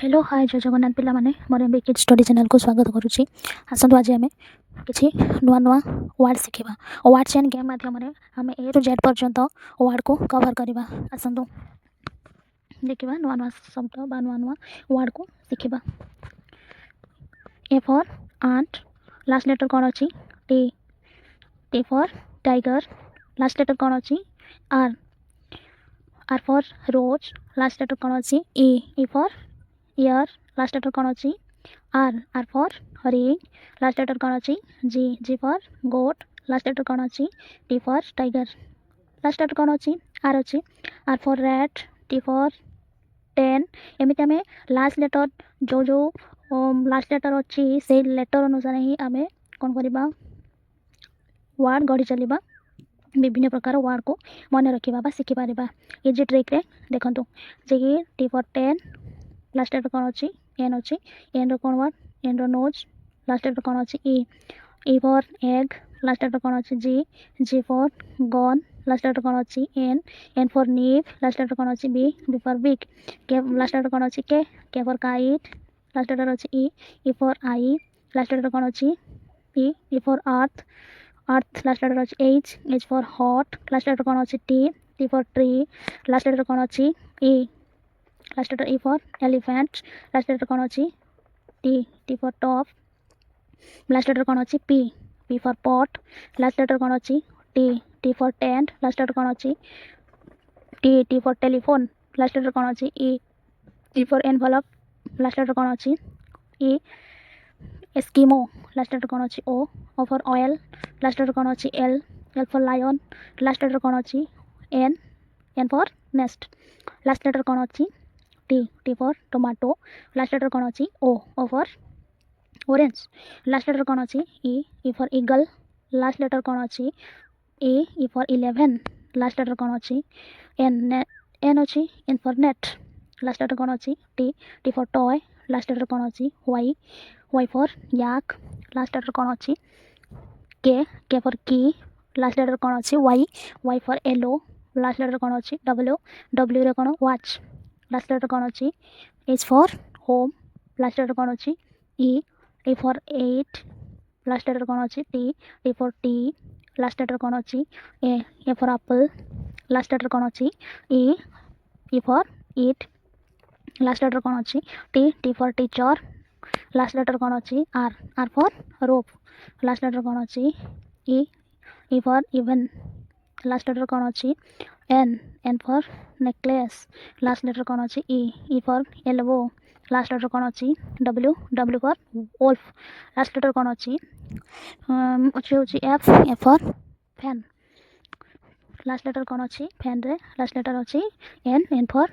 Hello hi जय जगन्नाथ पिला माने मोर एमबी किड स्टडी चैनल को स्वागत करुच्ची। आसतु आज आम किसी नुआ नुआ वर्ड शिखा वर्ड चेन गेम माध्यम आम ए रु जेड पर्यंत वर्ड को कवर करवा। आसतु देखा नुआ नुआ शब्द बा नुआ नुआ वर्ड को शिखा। A for ant last letter कौन अच्छी T. T for tiger last letter कौन अच्छी R. R for rose last letter कौन अच्छी E. E for ear last letter कौन अच्छी R. R for ring last letter कौन अच्छी G. G for goat last letter कौन अच्छी T for tiger last letter कौन अच्छी आर अच्छी। R for rat T for ten. एमती आम लास्ट लेटर जो जो लास्ट लेटर अच्छी से लेटर अनुसार ही आम कौन करवा वर्ड गढ़ी चलवा। विभिन्न प्रकार वर्ड को मन रखा शिखिपर। इजी ट्रिक देखो जे कि T for ten last letter कौन अच्छी एन अच्छी एन रो कौन वर्ड एन रो नोज लास्ट लेटर कौन अच्छी E. E for egg last letter कौन अच्छी G. G for gun last letter कौन अच्छी N. N for nib last letter कौन अच्छी B. B for big K last letter कौन अच्छी K for kite last letter अच्छी E. E for eye last letter कौन अच्छी E. E for earth earth last letter अच्छी H. H for hot last letter कौन अच्छी T. T for tree last letter कौन अच्छी E. Last letter E for elephant last letter कौन अच्छी T. T for top last letter कौन अच्छी P. P for pot last letter कौन अच्छी T. T for tent last letter कौन अच्छी T. T for telephone last letter कौन अच्छी E. E for envelope last letter कौन अच्छी ई। एस्किमो लास्ट लेटर कौन अच्छी O. O for oil last letter कौन अच्छी L. L for lion last letter कौन अच्छी N. N for nest last letter कौन अच्छी T. T for tomato last letter कौन अच्छी O. O for orange last letter कौन अच्छी E. E for eagle last letter कौन अच्छी E. E for 11 last letter कौन अच्छी एन। एन अच्छी N for net last letter कौन अच्छी T. T for toy last letter कौन अच्छी Y. Y for yak last letter कौन अच्छी K for key last letter कौन अच्छी Y. Y for yellow last letter कौन अच्छी डब्ल्यू। डब्ल्यू रे कौन वाच लास्ट लेटर कौन अच्छी H for home last letter कौन अच्छी E. E for eight last letter कौन अच्छी T. T for tea last letter कौन अच्छी A. A for apple last letter कौन अच्छी E. E for eat last letter कौन अच्छी T. T for teacher last letter कौन अच्छी R. R for rope last letter कौन अच्छी E. E for even last letter कौन अच्छी N. N for necklace last letter कौन अच्छी E. E for elbow last letter कौन अच्छी W. W for wolf last letter कौन अच्छी अच्छी F. F for fan last letter कौन अच्छी फैन रे लास्ट लेटर अच्छी N. N for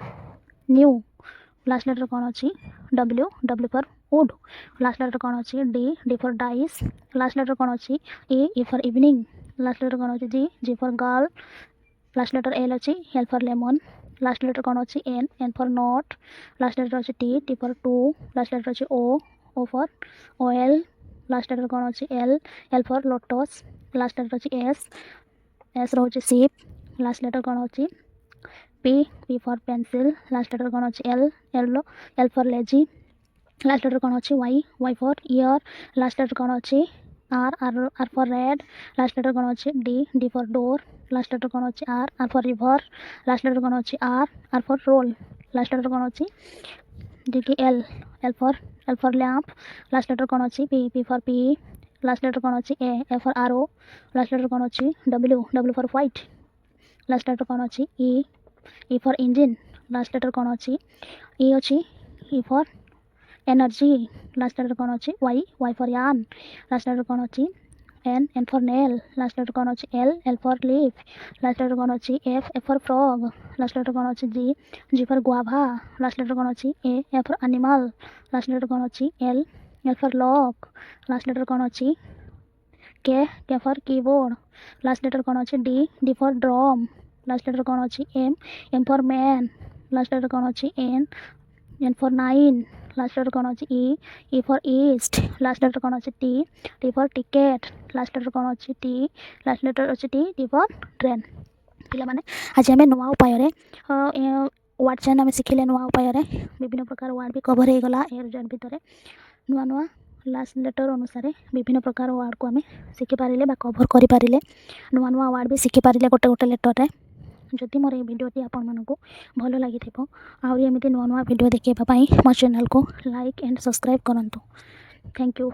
new last letter कौन अच्छी W. W for wood last letter कौन अच्छी D. D for dice last letter कौन अच्छी E. E for evening last letter कौन अच्छी G. G for girl last letter L अच्छी L for lemon last letter कौन अच्छी N. N for not last letter अच्छी T. T for two last letter अच्छी O. O for oil last letter कौन अच्छी L. L for lotus last letter अच्छी S. S रोचे sheep last letter कौन अच्छी P. P for pencil last letter कौन अच्छी L. L L for lazy last letter कौन अच्छी Y. Y for ear last letter कौन अच्छी R. R R for red last letter कौन अच्छी D. D for door last letter कौन अच्छी R. R for river last letter कौन अच्छी R. R for roll last letter कौन अच्छी डी की L. L for lamp last letter कौन अच्छी P. P for pea last letter कौन अच्छी A. A for arrow last letter कौन अच्छी W. W for white last letter कौन अच्छी E. E for engine last letter कौन अच्छी ई अच्छी। E for energy last letter कौन अच्छी Y. Y for yarn last letter कौन अच्छी N. N for nail last letter कौन अच्छी L. L for leaf last letter कौन अच्छी F. F for frog last letter कौन अच्छी G. G for guava last letter कौन अच्छी A. A for animal last letter कौन अच्छी L. L for lock last letter कौन अच्छी K for keyboard last letter कौन अच्छी D. D for drum last letter कौन अच्छी M. M for man last letter कौन अच्छी N. N for nine last letter कौन अच्छी E. E for east last letter कौन अच्छी T. T for ticket last letter कौन अच्छी टी। लास्ट लेटर अच्छी टी। T for train. पिला माने आज आम नुआ उपाय वार्ड चेन आम शिखिले नुआ उपाय विभिन्न प्रकार वार्ड भी कभर हो गला ए जेड भितर नुआ नुआ लास्ट लेटर अनुसार विभिन्न प्रकार वार्ड को आम शिखिपारे कभर करें नुआ नुआ वार्ड भी शिखिपारे गोटे गोटे लेटर जदि मोर ये भिडियोटी आपण मानक भल लगी आहुरी एमती नुआ नुआ भिडियो देखापी मो चैनल को लाइक एंड सब्सक्राइब करूँ। Thank you.